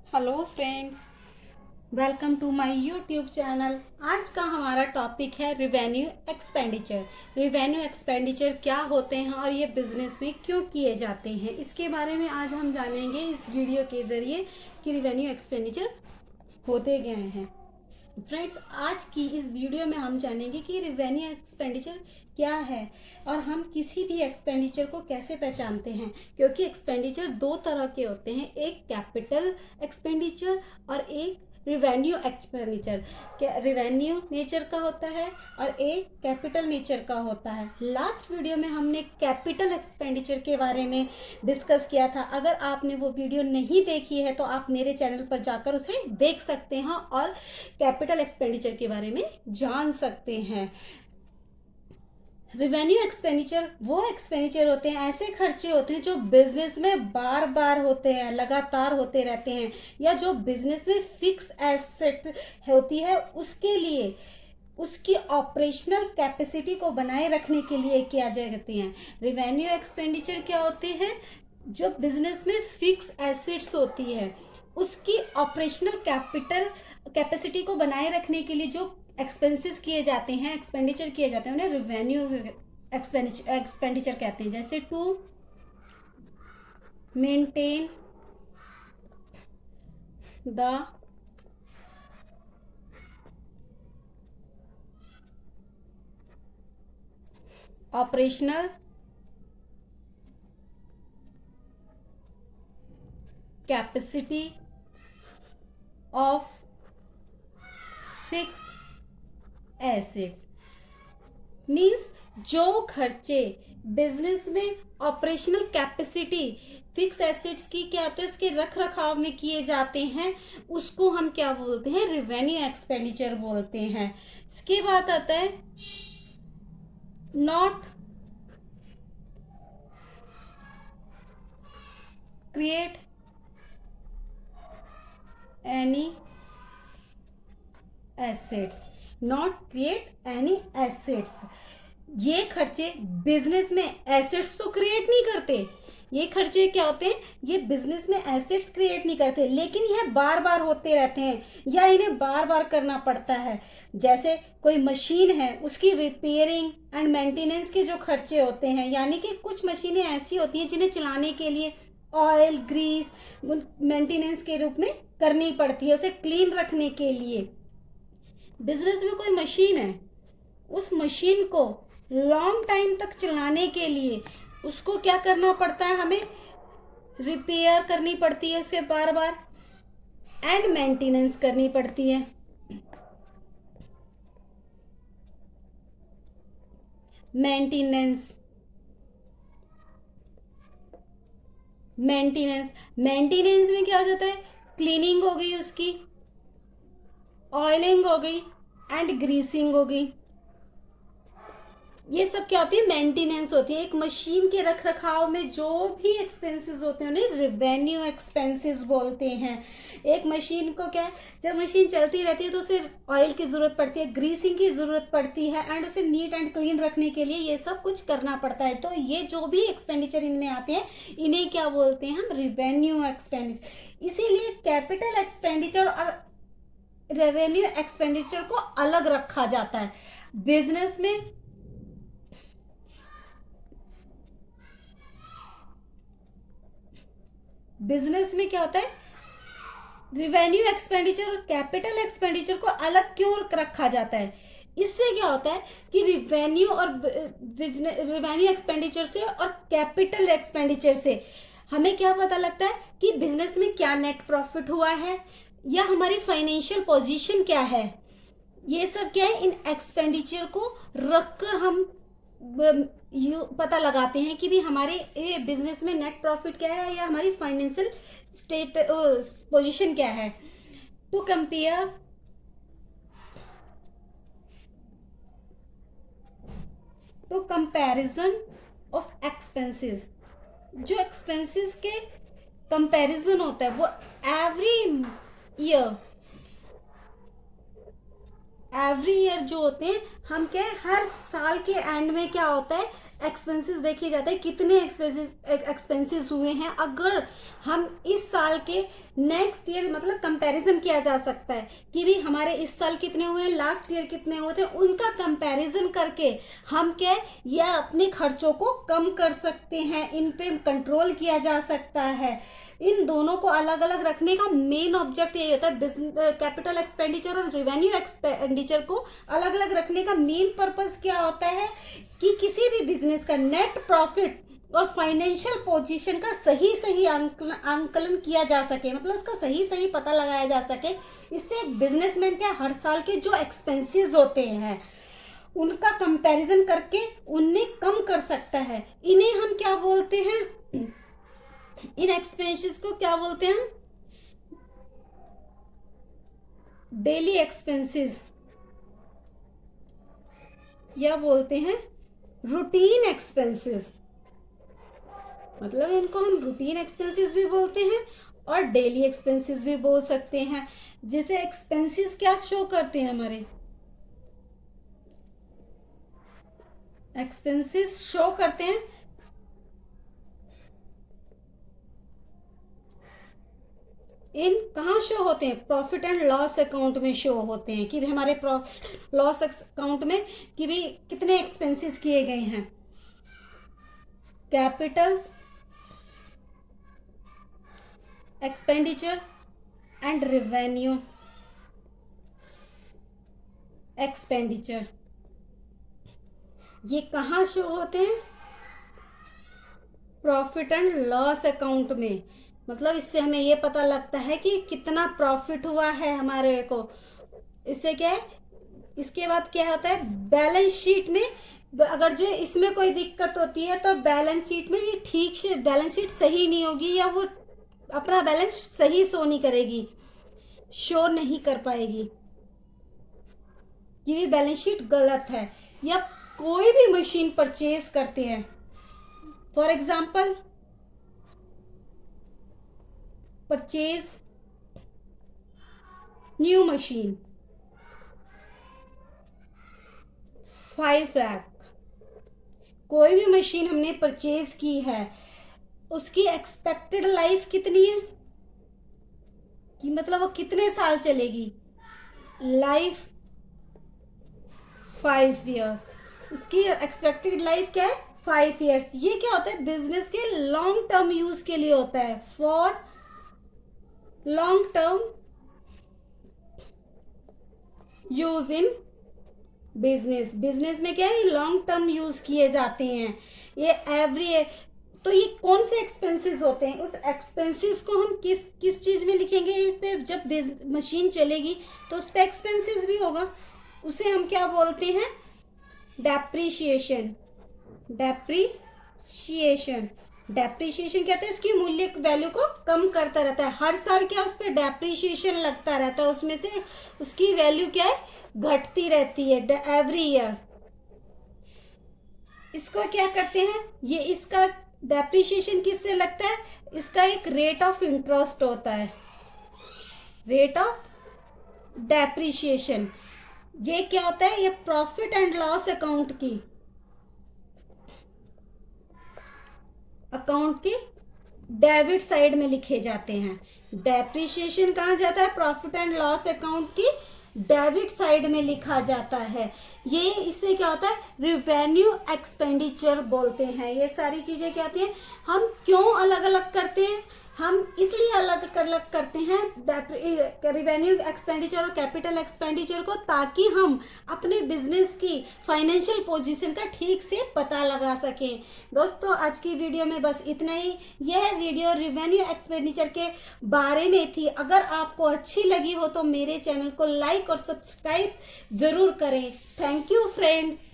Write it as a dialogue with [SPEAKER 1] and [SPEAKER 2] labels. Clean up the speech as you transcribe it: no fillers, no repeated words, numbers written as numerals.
[SPEAKER 1] Hello friends, welcome to my YouTube channel. आज का हमारा टॉपिक है रिवेन्यू एक्सपेंडिचर। रिवेन्यू एक्सपेंडिचर क्या होते हैं और ये बिजनेस में क्यों किए जाते हैं, इसके बारे में आज हम जानेंगे इस वीडियो के ज़रिए कि रिवेन्यू एक्सपेंडिचर होते क्या हैं। फ्रेंड्स, आज की इस वीडियो में हम जानेंगे कि रिवेन्यू एक्सपेंडिचर क्या है और हम किसी भी एक्सपेंडिचर को कैसे पहचानते हैं, क्योंकि एक्सपेंडिचर दो तरह के होते हैं, एक कैपिटल एक्सपेंडिचर और एक रिवेन्यू एक्सपेंडिचर। क्या रिवेन्यू नेचर का होता है और एक कैपिटल नेचर का होता है। लास्ट वीडियो में हमने कैपिटल एक्सपेंडिचर के बारे में डिस्कस किया था। अगर आपने वो वीडियो नहीं देखी है तो आप मेरे चैनल पर जाकर उसे देख सकते हैं और कैपिटल एक्सपेंडिचर के बारे में जान सकते हैं। रिवेन्यू एक्सपेंडिचर वो एक्सपेंडिचर होते हैं, ऐसे खर्चे होते हैं जो बिजनेस में बार बार होते हैं, लगातार होते रहते हैं, या जो बिजनेस में फिक्स एसेट होती है उसके लिए उसकी ऑपरेशनल कैपेसिटी को बनाए रखने के लिए किया जाते हैं। रिवेन्यू एक्सपेंडिचर क्या होते हैं? जो बिजनेस में फिक्स एसेट्स होती है उसकी ऑपरेशनल कैपेसिटी को बनाए रखने के लिए जो एक्सपेंसेस किए जाते हैं, एक्सपेंडिचर किए जाते हैं, उन्हें रिवेन्यू एक्सपेंडिचर कहते हैं। जैसे to maintain the operational capacity of fix assets. Means जो खर्चे बिजनेस में ऑपरेशनल कैपेसिटी फिक्स एसेट्स की क्या होते हैं, उसके रख रखाव में किए जाते हैं, उसको हम क्या बोलते हैं? रिवेन्यू एक्सपेंडिचर बोलते हैं। इसके बाद आता है not create any assets. Not create any assets, ये खर्चे बिजनेस में एसेट्स तो क्रिएट नहीं करते। ये खर्चे क्या होते हैं? ये बिजनेस में एसेट्स क्रिएट नहीं करते, लेकिन यह बार बार होते रहते हैं या इन्हें बार बार करना पड़ता है। जैसे कोई मशीन है, उसकी रिपेयरिंग एंड मेंटेनेंस के जो खर्चे होते हैं, यानी कि कुछ मशीनें ऐसी होती हैं जिन्हें चलाने के लिए ऑयल ग्रीस मेंटेनेंस के रूप में करनी पड़ती है, उसे क्लीन रखने के लिए। बिजनेस में कोई मशीन है, उस मशीन को लॉन्ग टाइम तक चलाने के लिए उसको क्या करना पड़ता है? हमें रिपेयर करनी पड़ती है उसे बार बार, एंड मेंटेनेंस करनी पड़ती है। मेंटेनेंस मेंटेनेंस मेंटेनेंस में क्या हो जाता है? क्लीनिंग हो गई, उसकी ऑयलिंग हो गई एंड ग्रीसिंग हो गई। ये सब क्या होती है? मेंटेनेंस होती है। एक मशीन के रख रखाव में जो भी एक्सपेंसेस होते हैं उन्हें रिवेन्यू एक्सपेंसेस बोलते हैं। एक मशीन को क्या है, जब मशीन चलती रहती है तो उसे ऑयल की जरूरत पड़ती है, ग्रीसिंग की जरूरत पड़ती है, एंड उसे नीट एंड क्लीन रखने के लिए ये सब कुछ करना पड़ता है। तो ये जो भी एक्सपेंडिचर इनमें आते हैं इन्हें क्या बोलते हैं? हम रिवेन्यू एक्सपेंडिचर। इसीलिए कैपिटल एक्सपेंडिचर और रेवेन्यू एक्सपेंडिचर को अलग रखा जाता है। बिजनेस में क्या होता है? रिवेन्यू एक्सपेंडिचर और कैपिटल एक्सपेंडिचर को अलग क्यों रखा जाता है? इससे क्या होता है कि रिवेन्यू एक्सपेंडिचर से और कैपिटल एक्सपेंडिचर से हमें क्या पता लगता है कि बिजनेस में क्या नेट प्रॉफिट हुआ है या हमारी फाइनेंशियल पोजीशन क्या है। ये सब क्या है? इन एक्सपेंडिचर को रखकर हम पता लगाते हैं कि भी हमारे बिजनेस में नेट प्रॉफिट क्या है या हमारी फाइनेंशियल स्टेट पोजीशन क्या है। To compare comparison of expenses. जो एक्सपेंसेस के कंपैरिजन होता है वो एवरी ईयर जो होते हैं, हम क्या है, हर साल के एंड में क्या होता है, एक्सपेंसेस देखे जाते हैं, कितने एक्सपेंसेस हुए हैं। अगर हम इस साल के नेक्स्ट ईयर मतलब कंपैरिजन किया जा सकता है कि भी हमारे इस साल कितने हुए हैं, लास्ट ईयर कितने हुए थे, उनका कंपैरिजन करके हम क्या या अपने खर्चों को कम कर सकते हैं, इन पे कंट्रोल किया जा सकता है। इन दोनों को अलग अलग रखने का मेन ऑब्जेक्ट यही होता है। कैपिटल एक्सपेंडिचर और रेवेन्यू एक्सपेंडिचर को अलग अलग रखने का मेन पर्पस क्या होता है कि किसी भी बिजनेस का नेट प्रॉफिट और फाइनेंशियल पोजीशन का सही आंकलन किया जा सके, मतलब उसका सही पता लगाया जा सके। इससे एक बिजनेसमैन क्या हर साल के जो एक्सपेंसेस होते हैं उनका कंपैरिजन करके उन्हें कम कर सकता है। इन्हें हम क्या बोलते हैं, इन एक्सपेंसेस को क्या बोलते हैं हम, डेली एक्सपेंसेस या बोलते हैं रूटीन एक्सपेंसेस। मतलब इनको हम रूटीन एक्सपेंसेस भी बोलते हैं और डेली एक्सपेंसेस भी बोल सकते हैं। जैसे एक्सपेंसेस क्या शो करते हैं, हमारे एक्सपेंसेस शो करते हैं इन कहाँ शो होते हैं, प्रॉफिट एंड लॉस अकाउंट में शो होते हैं कि भी हमारे प्रॉफिट लॉस अकाउंट में कि भी कितने एक्सपेंसेस किए गए हैं। Capital expenditure and revenue expenditure ये कहाँ शो होते हैं, प्रॉफिट एंड लॉस अकाउंट में। मतलब इससे हमें ये पता लगता है कि कितना प्रॉफिट हुआ है हमारे को। इससे क्या है, इसके बाद क्या होता है, बैलेंस शीट में अगर जो इसमें कोई दिक्कत होती है तो बैलेंस शीट में ये ठीक से बैलेंस शीट सही नहीं होगी या वो अपना बैलेंस सही शो नहीं करेगी, शो नहीं कर पाएगी कि भी बैलेंस शीट गलत है। या कोई भी मशीन परचेज करते हैं, for example purchase new machine 5 lakh, कोई भी मशीन हमने परचेज की है, उसकी एक्सपेक्टेड लाइफ कितनी है कि मतलब वो कितने साल चलेगी, लाइफ 5 ईयर्स, उसकी एक्सपेक्टेड लाइफ क्या है 5 ईयर्स। ये क्या होता है, बिजनेस के लॉन्ग टर्म यूज के लिए होता है, for long term use in business में क्या है, लॉन्ग टर्म यूज किए जाते हैं ये एवरी। तो ये कौन से एक्सपेंसेस होते हैं, उस एक्सपेंसेस को हम किस चीज में लिखेंगे, इस पे जब मशीन चलेगी तो उस पे एक्सपेंसेस भी होगा, उसे हम क्या बोलते हैं, डेप्रीशिएशन। डेप्रीशिएशन कहते हैं इसकी मूल्य वैल्यू को कम करता रहता है, हर साल क्या उस पर डेप्रीशिएशन लगता रहता है, उसमें से उसकी वैल्यू क्या है, घटती रहती है एवरी ईयर। इसको क्या करते हैं, ये इसका डेप्रीशिएशन किससे लगता है, इसका एक रेट ऑफ इंटरेस्ट होता है, रेट ऑफ डेप्रीशिएशन। ये क्या होता है, ये प्रॉफिट एंड लॉस अकाउंट की डेबिट साइड में लिखे जाते हैं। डेप्रीशिएशन कहाँ जाता है, प्रॉफिट एंड लॉस अकाउंट की डेबिट साइड में लिखा जाता है। ये इससे क्या होता है, रिवेन्यू एक्सपेंडिचर बोलते हैं। ये सारी चीजें क्या होती हैं, हम क्यों अलग अलग करते हैं, हम इसलिए अलग अलग करते हैं रिवेन्यू एक्सपेंडिचर और कैपिटल एक्सपेंडिचर को, ताकि हम अपने बिजनेस की फाइनेंशियल पोजीशन का ठीक से पता लगा सकें। दोस्तों आज की वीडियो में बस इतना ही। यह वीडियो रिवेन्यू एक्सपेंडिचर के बारे में थी। अगर आपको अच्छी लगी हो तो मेरे चैनल को लाइक और सब्सक्राइब जरूर करें। Thank you friends.